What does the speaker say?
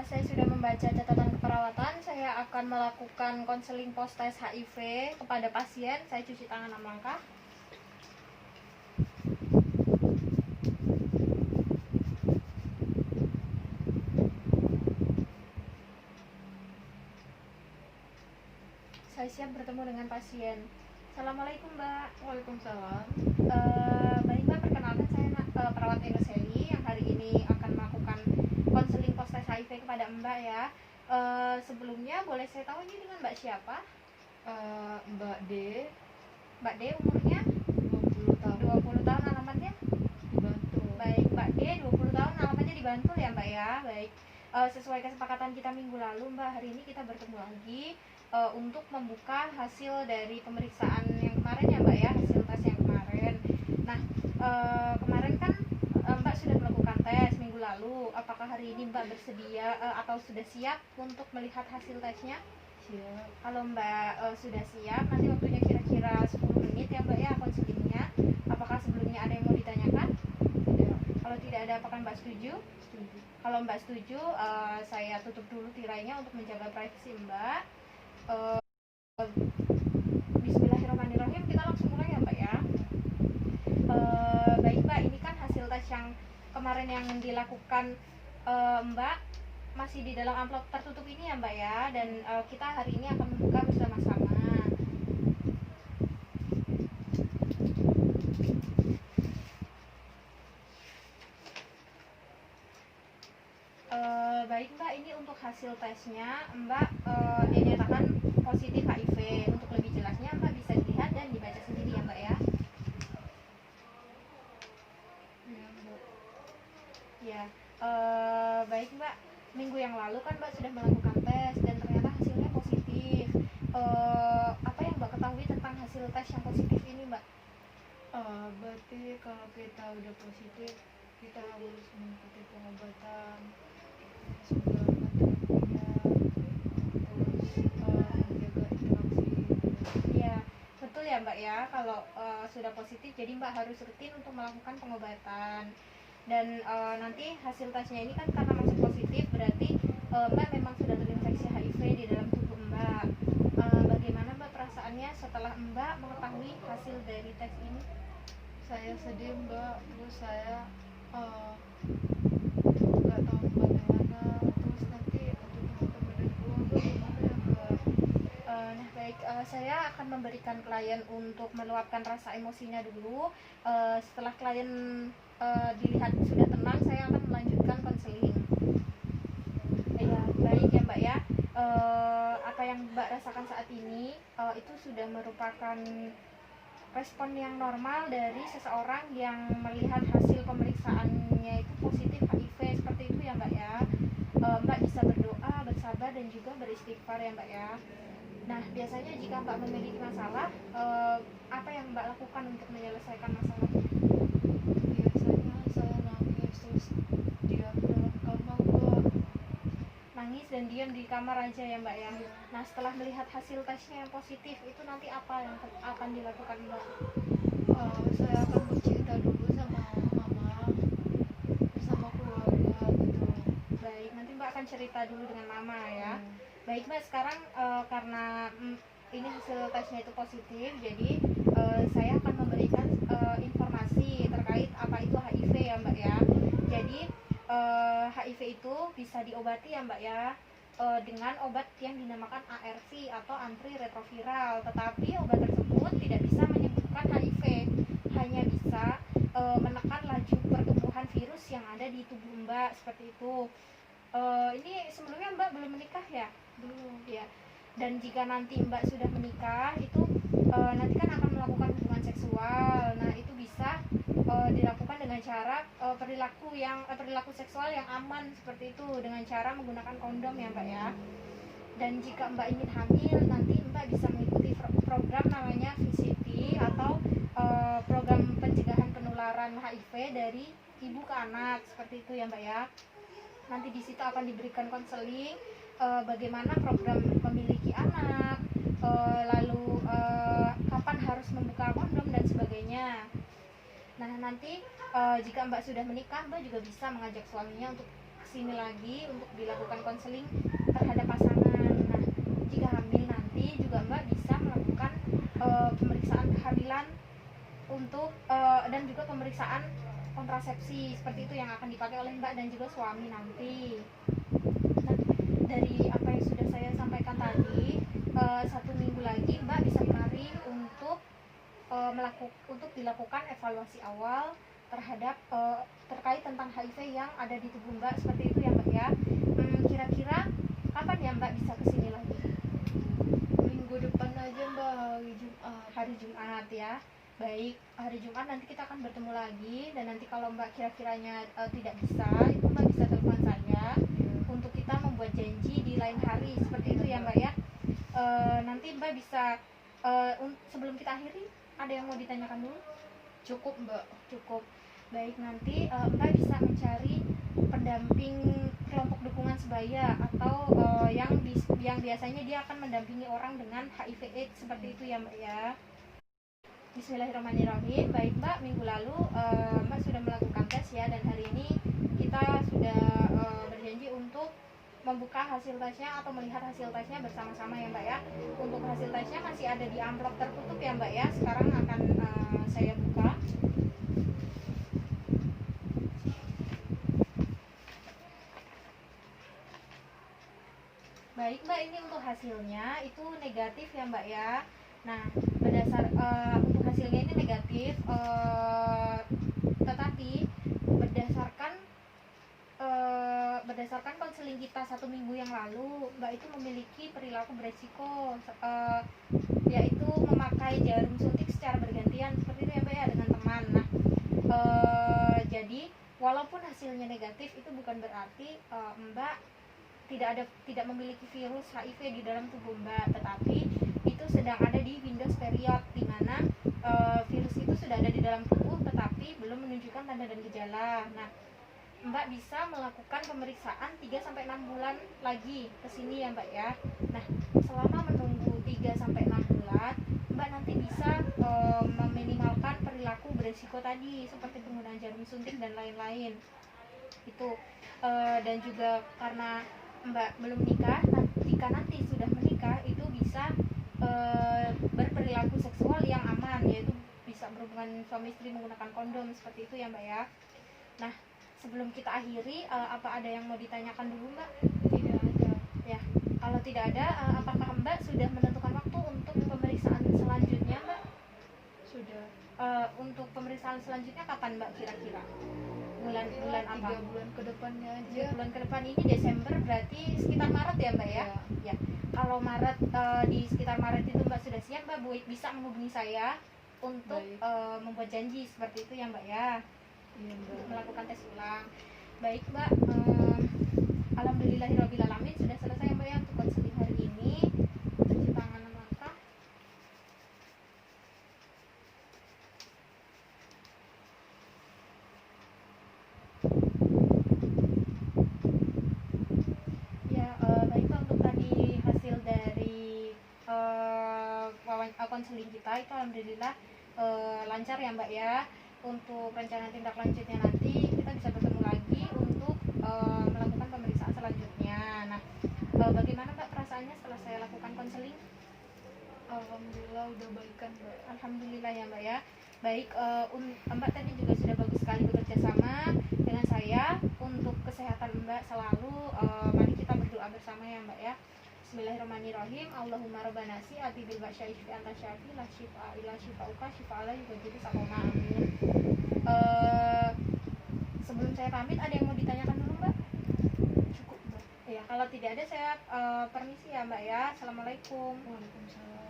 Saya sudah membaca catatan keperawatan. Saya akan melakukan konseling post tes HIV kepada pasien. Saya cuci tangan 6 langkah. Saya siap bertemu dengan pasien. Assalamualaikum, Mbak. Waalaikumsalam. Baik, Mbak, perkenalkan saya perawat Endoseli yang hari ini akan melakukan konseling post tes HIV kepada Mbak ya. Sebelumnya boleh saya tahu ini dengan Mbak siapa? Mbak D, Mbak D, umurnya 20 tahun, 20 tahun, alamatnya? di Bantul. Baik, Mbak D, 20 tahun, alamatnya di Bantul ya, Mbak ya. Baik. Sesuai kesepakatan kita minggu lalu, Mbak, hari ini kita bertemu lagi untuk membuka hasil dari pemeriksaan yang kemarin ya, Mbak ya, hasil tes yang kemarin. Nah, kemarin kan Mbak sudah melakukan tes minggu lalu. Apakah hari ini Mbak bersedia atau sudah siap untuk melihat hasil tesnya? Siap. Kalau Mbak sudah siap, nanti waktunya kira-kira 10 menit ya, Mbak ya, konselingnya. Apakah sebelumnya ada yang mau ditanyakan? Tidak. Kalau tidak ada, apakah Mbak setuju? Setuju. Kalau Mbak setuju, saya tutup dulu tirainya untuk menjaga privasi Mbak. Bismillahirrahmanirrahim, kita langsung mulai ya, Mbak ya. Baik, Mbak, ini kan hasil tes yang kemarin yang dilakukan Mbak masih di dalam amplop tertutup ini ya, Mbak ya. Dan kita hari ini akan membuka bersama-sama. Baik, Mbak, ini untuk hasil tesnya Mbak dinyatakan positif HIV. Untuk lebih jelasnya Mbak bisa dilihat dan dibaca sendiri ya, Mbak ya. Iya, Mbak. Ya, baik, Mbak. Minggu yang lalu kan Mbak sudah melakukan tes dan ternyata hasilnya positif. Apa yang Mbak ketahui tentang hasil tes yang positif ini, Mbak? Berarti kalau kita udah positif, kita harus mengikuti pengobatan, sudah menjaga interaksi. Ya, betul ya, Mbak ya. Kalau sudah positif, jadi Mbak harus rutin untuk melakukan pengobatan. Dan nanti hasil tesnya ini kan karena masih positif, berarti Mbak memang sudah terinfeksi HIV di dalam tubuh Mbak. Bagaimana Mbak perasaannya setelah Mbak mengetahui hasil dari tes ini? Saya sedih, Mbak. Terus saya nggak tahu bagaimana. Terus nanti untuk teman-teman dan keluarga gimana ya, Mbak? Nah, baik, saya akan memberikan klien untuk meluapkan rasa emosinya dulu. Setelah klien dilihat sudah tenang, saya akan melanjutkan konseling. Ya, baik ya, Mbak ya. Apa yang Mbak rasakan saat ini itu sudah merupakan respon yang normal dari seseorang yang melihat hasil pemeriksaannya itu positif HIV, seperti itu ya, Mbak ya. Mbak bisa berdoa, bersabar, dan juga beristighfar ya, Mbak ya. Nah, biasanya jika Mbak memiliki masalah, apa yang Mbak lakukan untuk menyelesaikan masalahnya? Biasanya saya nangis terus diam dalam kamar, Mbak. Nangis dan diam di kamar aja ya, Mbak ya. Iya. Nah, setelah melihat hasil tesnya yang positif, itu nanti apa yang akan dilakukan Mbak? Saya akan bercerita dulu sama mama, sama keluarga gitu. Baik, nanti Mbak akan cerita dulu dengan mama ya. Hmm. Baik, Mbak, sekarang karena ini hasil tesnya itu positif, jadi saya akan memberikan informasi terkait apa itu HIV ya, Mbak ya. Jadi HIV itu bisa diobati ya, Mbak ya, dengan obat yang dinamakan ARV atau antiretroviral. Tetapi obat tersebut tidak bisa menyembuhkan HIV, hanya bisa menekan laju pertumbuhan virus yang ada di tubuh Mbak, seperti itu. Ini sebelumnya Mbak belum menikah ya? Belum. Ya. Dan jika nanti Mbak sudah menikah, itu nanti kan akan melakukan hubungan seksual. Nah, itu bisa dilakukan dengan cara perilaku seksual yang aman, seperti itu, dengan cara menggunakan kondom ya, Mbak ya. Dan jika Mbak ingin hamil, nanti Mbak bisa mengikuti program namanya VCT atau program pencegahan penularan HIV dari ibu ke anak, seperti itu ya, Mbak ya. Nanti di situ akan diberikan konseling bagaimana program memiliki anak, lalu kapan harus membuka kondom dan sebagainya. Nah, nanti jika Mbak sudah menikah, Mbak juga bisa mengajak suaminya untuk kesini lagi untuk dilakukan konseling terhadap pasangan. Nah, jika hamil nanti juga Mbak bisa melakukan pemeriksaan kehamilan untuk dan juga pemeriksaan kontrasepsi seperti itu yang akan dipakai oleh Mbak dan juga suami nanti. Nah, dari apa yang sudah saya sampaikan tadi, 1 minggu lagi Mbak bisa kemari untuk untuk dilakukan evaluasi awal terhadap terkait tentang HIV yang ada di tubuh Mbak seperti itu ya Mbak ya. Kira-kira kapan ya Mbak bisa kesini lagi? Minggu depan aja Mbak, hari Jumat. Hari Jumat ya. Baik, hari Jumat nanti kita akan bertemu lagi, dan nanti kalau Mbak kira-kiranya tidak bisa, itu Mbak bisa telepon saya untuk kita membuat janji di lain hari seperti itu ya Mbak ya. Nanti Mbak bisa sebelum kita akhiri, ada yang mau ditanyakan dulu? Cukup Mbak. Cukup. Baik, nanti Mbak bisa mencari pendamping kelompok dukungan sebaya atau yang biasanya dia akan mendampingi orang dengan HIV/AIDS seperti itu ya Mbak ya. Bismillahirrahmanirrahim. Baik Mbak, minggu lalu Mbak sudah melakukan tes ya, dan hari ini kita sudah berjanji untuk membuka hasil tesnya atau melihat hasil tesnya bersama-sama ya Mbak ya. Untuk hasil tesnya masih ada di amplop tertutup ya Mbak ya. Sekarang akan saya buka. Baik Mbak, ini untuk hasilnya itu negatif ya Mbak ya. Nah, untuk hasilnya ini negatif, tetapi berdasarkan konseling kita 1 minggu yang lalu, Mbak itu memiliki perilaku beresiko, yaitu memakai jarum suntik secara bergantian seperti itu ya Mbak ya, dengan teman. Nah, jadi walaupun hasilnya negatif itu bukan berarti Mbak tidak memiliki virus HIV di dalam tubuh Mbak, tetapi itu sedang ada di Windows period, di mana virus itu sudah ada di dalam tubuh tetapi belum menunjukkan tanda dan gejala. Nah, Mbak bisa melakukan pemeriksaan 3-6 bulan lagi ke sini ya Mbak ya. Nah, selama menunggu 3-6 bulan, Mbak nanti bisa meminimalkan perilaku beresiko tadi seperti penggunaan jarum suntik dan lain-lain. Itu dan juga karena Mbak belum menikah, jika nanti sudah menikah itu bisa berperilaku seksual yang aman, yaitu bisa berhubungan suami istri menggunakan kondom seperti itu ya Mbak ya. Nah, sebelum kita akhiri, apa ada yang mau ditanyakan dulu Mbak? Tidak ada. Ya, kalau tidak ada, apakah Mbak sudah menentukan waktu untuk pemeriksaan selanjutnya Mbak? Sudah. Untuk pemeriksaan selanjutnya kapan Mbak kira-kira? Bulan apa? 3 bulan ke depannya aja. 3 bulan ke depan, ini Desember, berarti sekitar Maret ya Mbak ya? Ya. Kalau Maret, di sekitar Maret itu Mbak sudah siap, Mbak bisa menghubungi saya untuk membuat janji seperti itu ya Mbak ya. Iya Mbak. Untuk melakukan tes ulang. Baik Mbak, alhamdulillahirrahmanirrahim, sudah selesai Mbak ya untuk konseling hari ini. Cuci tangan langkah. Ya, baik Mbak, untuk tadi hasil dari konseling kita itu alhamdulillah lancar ya Mbak ya. Untuk rencana tindak lanjutnya nanti kita bisa bertemu lagi untuk melakukan pemeriksaan selanjutnya. Nah, bagaimana Mbak perasaannya setelah saya lakukan konseling? Alhamdulillah udah baikan Mbak. Alhamdulillah ya Mbak ya. Baik, Mbak tadi juga sudah bagus sekali bekerja sama dengan saya untuk kesehatan Mbak selalu. Mari kita berdoa bersama ya Mbak ya. Bismillahirrahmanirrahim. Allahumma rabbana si ati bil ba'syai fi anta syafi la syifa illa syifauka syifa'ala yughadiru saqama, amin. Sebelum saya pamit, ada yang mau ditanyakan dulu Mbak? Cukup Mbak. Ya, kalau tidak ada saya permisi ya Mbak ya. Assalamualaikum. Waalaikumsalam.